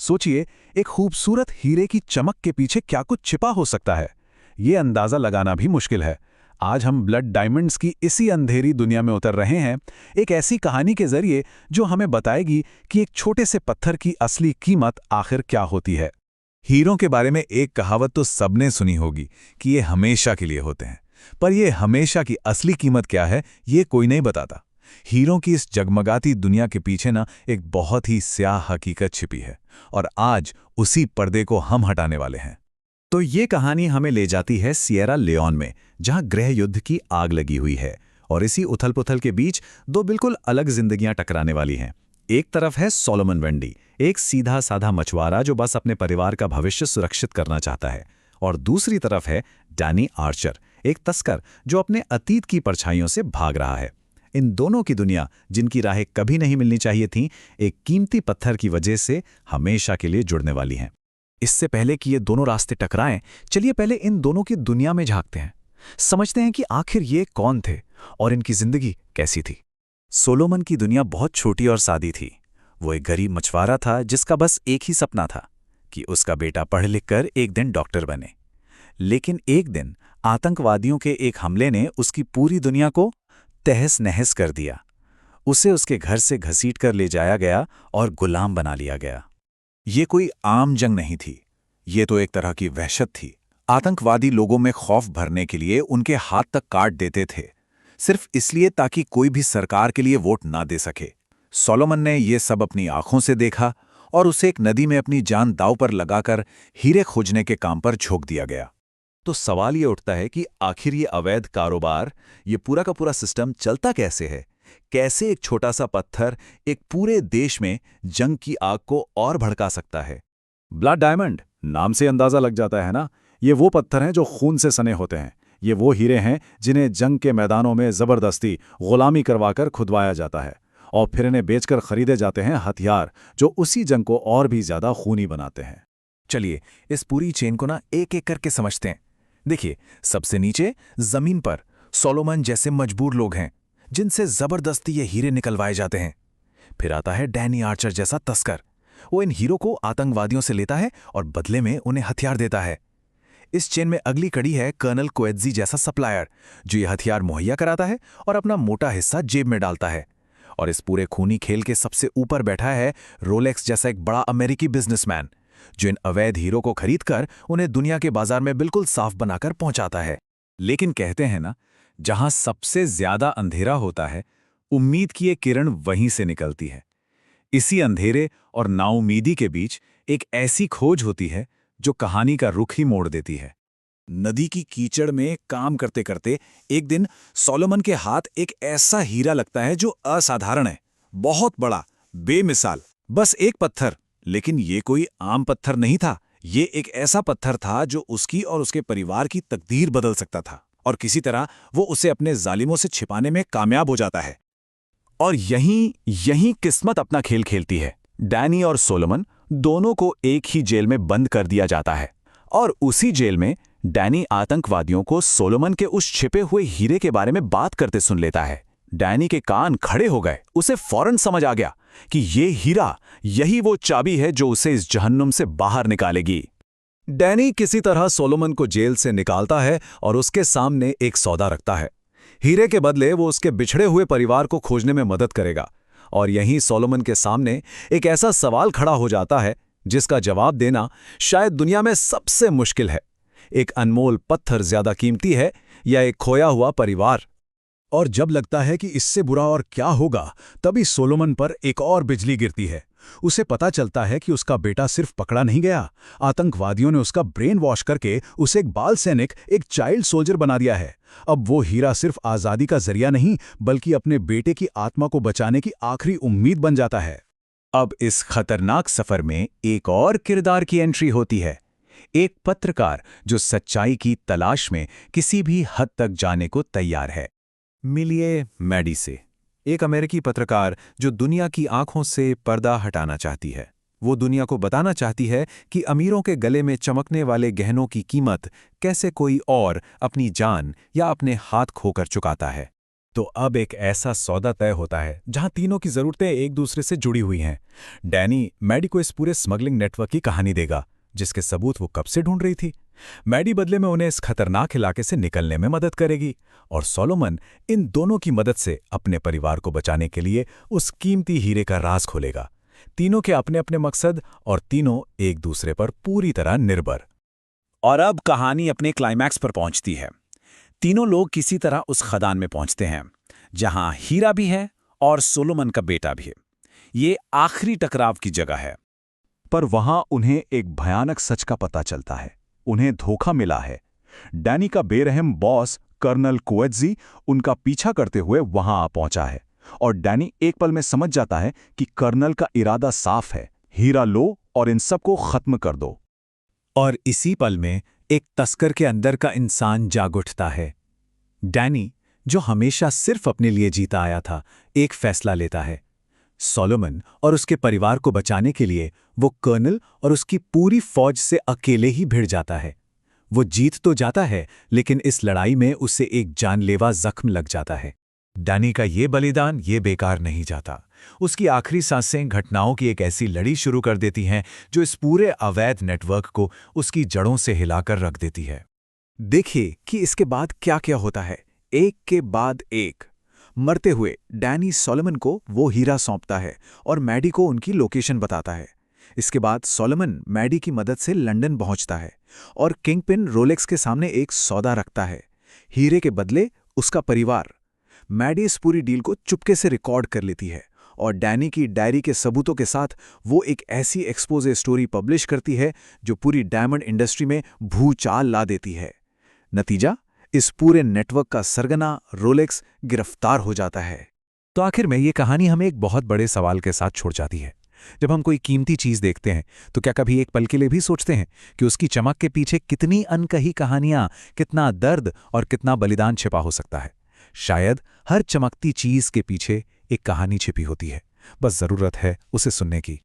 सोचिए, एक खूबसूरत हीरे की चमक के पीछे क्या कुछ छिपा हो सकता है। ये अंदाजा लगाना भी मुश्किल है। आज हम ब्लड डायमंड्स की इसी अंधेरी दुनिया में उतर रहे हैं, एक ऐसी कहानी के जरिए जो हमें बताएगी कि एक छोटे से पत्थर की असली कीमत आखिर क्या होती है। हीरों के बारे में एक कहावत तो सबने सुनी होगी कि ये हमेशा के लिए होते हैं, पर ये हमेशा की असली कीमत क्या है ये कोई नहीं बताता। हीरों की इस जगमगाती दुनिया के पीछे ना एक बहुत ही स्याह हकीकत छिपी है, और आज उसी पर्दे को हम हटाने वाले हैं। तो ये कहानी हमें ले जाती है सिएरा लियोन में, जहां गृह युद्ध की आग लगी हुई है, और इसी उथल-पुथल के बीच दो बिल्कुल अलग जिंदगियां टकराने वाली हैं। एक तरफ है सोलोमन वेंडी, एक सीधा साधा मछुआरा जो बस अपने परिवार का भविष्य सुरक्षित करना चाहता है, और दूसरी तरफ है डैनी आर्चर, एक तस्कर जो अपने अतीत की परछाइयों से भाग रहा है। इन दोनों की दुनिया, जिनकी राहें कभी नहीं मिलनी चाहिए थीं, एक कीमती पत्थर की वजह से हमेशा के लिए जुड़ने वाली हैं। इससे पहले कि ये दोनों रास्ते टकराएं, चलिए पहले इन दोनों की दुनिया में झांकते हैं। समझते हैं कि आखिर ये कौन थे और इनकी जिंदगी कैसी थी। सोलोमन की दुनिया बहुत छोटी और सादी थी। वो एक गरीब मछुआरा था जिसका बस एक ही सपना था कि उसका बेटा पढ़ लिख कर एक दिन डॉक्टर बने। लेकिन एक दिन आतंकवादियों के एक हमले ने उसकी पूरी दुनिया को तहस-नहस कर दिया। उसे उसके घर से घसीट कर ले जाया गया और गुलाम बना लिया गया। ये कोई आम जंग नहीं थी, ये तो एक तरह की वहशत थी। आतंकवादी लोगों में खौफ भरने के लिए उनके हाथ तक काट देते थे, सिर्फ इसलिए ताकि कोई भी सरकार के लिए वोट ना दे सके। सोलोमन ने ये सब अपनी आंखों से देखा और उसे एक नदी में अपनी जान दांव पर लगाकर हीरे खोजने के काम पर झोंक दिया गया। तो सवाल ये उठता है कि आखिर ये अवैध कारोबार, ये पूरा का पूरा सिस्टम चलता कैसे है? कैसे एक छोटा सा पत्थर एक पूरे देश में जंग की आग को और भड़का सकता है? ब्लड डायमंड नाम से अंदाजा लग जाता है ना। ये वो पत्थर हैं जो खून से सने होते हैं। ये वो हीरे हैं जिन्हें जंग के मैदानों में जबरदस्ती गुलामी करवाकर खुदवाया जाता है, और फिर इन्हें बेचकर खरीदे जाते हैं हथियार जो उसी जंग को और भी ज्यादा खूनी बनाते हैं। चलिए इस पूरी चेन को ना एक एक करके समझते हैं। देखिए, सबसे नीचे जमीन पर सोलोमन जैसे मजबूर लोग हैं जिनसे जबरदस्ती ये हीरे निकलवाए जाते हैं। फिर आता है डैनी आर्चर जैसा तस्कर। वो इन हीरो को आतंकवादियों से लेता है और बदले में उन्हें हथियार देता है। इस चेन में अगली कड़ी है कर्नल कोएत्जी जैसा सप्लायर, जो ये हथियार मुहैया कराता है और अपना मोटा हिस्सा जेब में डालता है। और इस पूरे खूनी खेल के सबसे ऊपर बैठा है रोलेक्स जैसा एक बड़ा अमेरिकी बिजनेसमैन, जो इन अवैध हीरो को खरीदकर उन्हें दुनिया के बाजार में बिल्कुल साफ बनाकर पहुंचाता है। लेकिन कहते हैं ना, जहां सबसे ज्यादा अंधेरा होता है, उम्मीद की एक किरण वहीं से निकलती है। इसी अंधेरे और नाउमीदी के बीच एक ऐसी खोज होती है जो कहानी का रुख ही मोड़ देती है। नदी की कीचड़ में काम करते करते एक दिन सोलोमन के हाथ एक ऐसा हीरा लगता है जो असाधारण है, बहुत बड़ा, बेमिसाल। बस एक पत्थर, लेकिन ये कोई आम पत्थर नहीं था। ये एक ऐसा पत्थर था जो उसकी और उसके परिवार की तकदीर बदल सकता था, और किसी तरह वो उसे अपने जालिमों से छिपाने में कामयाब हो जाता है। और यहीं किस्मत अपना खेल खेलती है। डैनी और सोलोमन दोनों को एक ही जेल में बंद कर दिया जाता है, और उसी जेल में डैनी आतंकवादियों को सोलोमन के उस छिपे हुए हीरे के बारे में बात करते सुन लेता है। डैनी के कान खड़े हो गए। उसे फौरन समझ आ गया कि ये हीरा, यही वो चाबी है जो उसे इस जहन्नुम से बाहर निकालेगी। डैनी किसी तरह सोलोमन को जेल से निकालता है और उसके सामने एक सौदा रखता है। हीरे के बदले वो उसके बिछड़े हुए परिवार को खोजने में मदद करेगा। और यहीं सोलोमन के सामने एक ऐसा सवाल खड़ा हो जाता है जिसका जवाब देना शायद दुनिया में सबसे मुश्किल है। एक अनमोल पत्थर ज्यादा कीमती है या एक खोया हुआ परिवार? और जब लगता है कि इससे बुरा और क्या होगा, तभी सोलोमन पर एक और बिजली गिरती है। उसे पता चलता है कि उसका बेटा सिर्फ पकड़ा नहीं गया, आतंकवादियों ने उसका ब्रेन वॉश करके उसे एक बाल सैनिक, एक चाइल्ड सोल्जर बना दिया है। अब वो हीरा सिर्फ आज़ादी का जरिया नहीं, बल्कि अपने बेटे की आत्मा को बचाने की आखिरी उम्मीद बन जाता है। अब इस खतरनाक सफर में एक और किरदार की एंट्री होती है। एक पत्रकार जो सच्चाई की तलाश में किसी भी हद तक जाने को तैयार है। मिलिए मैडी से, एक अमेरिकी पत्रकार जो दुनिया की आंखों से पर्दा हटाना चाहती है। वो दुनिया को बताना चाहती है कि अमीरों के गले में चमकने वाले गहनों की कीमत कैसे कोई और अपनी जान या अपने हाथ खोकर चुकाता है। तो अब एक ऐसा सौदा तय होता है जहां तीनों की जरूरतें एक दूसरे से जुड़ी हुई हैं। डैनी मैडी को इस पूरे स्मगलिंग नेटवर्क की कहानी देगा, जिसके सबूत वो कब से ढूंढ रही थी। मैडी बदले में उन्हें इस खतरनाक इलाके से निकलने में मदद करेगी, और सोलोमन इन दोनों की मदद से अपने परिवार को बचाने के लिए उस कीमती हीरे का राज खोलेगा। तीनों के अपने अपने मकसद, और तीनों एक दूसरे पर पूरी तरह निर्भर। और अब कहानी अपने क्लाइमैक्स पर पहुंचती है। तीनों लोग किसी तरह उस खदान में पहुंचते हैं जहां हीरा भी है और सोलोमन का बेटा भी है। ये आखिरी टकराव की जगह है। पर वहां उन्हें एक भयानक सच का पता चलता है। उन्हें धोखा मिला है। डैनी का बेरहम बॉस कर्नल कोएट्जी उनका पीछा करते हुए वहां आ पहुंचा है, और डैनी एक पल में समझ जाता है कि कर्नल का इरादा साफ है, हीरा लो और इन सबको खत्म कर दो। और इसी पल में एक तस्कर के अंदर का इंसान जाग उठता है। डैनी, जो हमेशा सिर्फ अपने लिए जीता आया था, एक फैसला लेता है। सोलोमन और उसके परिवार को बचाने के लिए वो कर्नल और उसकी पूरी फौज से अकेले ही भिड़ जाता है। वो जीत तो जाता है, लेकिन इस लड़ाई में उसे एक जानलेवा जख्म लग जाता है। डैनी का ये बलिदान ये बेकार नहीं जाता। उसकी आखिरी सांसें घटनाओं की एक ऐसी लड़ी शुरू कर देती हैं जो इस पूरे अवैध नेटवर्क को उसकी जड़ों से हिलाकर रख देती है। देखिए कि इसके बाद क्या क्या होता है। एक के बाद एक मरते हुए डैनी सोलोमन को वो हीरा सौंपता है और मैडी को उनकी लोकेशन बताता है। इसके बाद सोलोमन मैडी की मदद से लंदन पहुंचता है और किंगपिन रोलेक्स के सामने एक सौदा रखता है, हीरे के बदले उसका परिवार। मैडी इस पूरी डील को चुपके से रिकॉर्ड कर लेती है, और डैनी की डायरी के सबूतों के साथ वो एक ऐसी एक्सपोजे स्टोरी पब्लिश करती है जो पूरी डायमंड इंडस्ट्री में भूचाल ला देती है। नतीजा, इस पूरे नेटवर्क का सरगना रोलेक्स गिरफ्तार हो जाता है। तो आखिर में ये कहानी हमें एक बहुत बड़े सवाल के साथ छोड़ जाती है। जब हम कोई कीमती चीज देखते हैं तो क्या कभी एक पल के लिए भी सोचते हैं कि उसकी चमक के पीछे कितनी अनकही कहानियां, कितना दर्द और कितना बलिदान छिपा हो सकता है? शायद हर चमकती चीज के पीछे एक कहानी छिपी होती है, बस जरूरत है उसे सुनने की।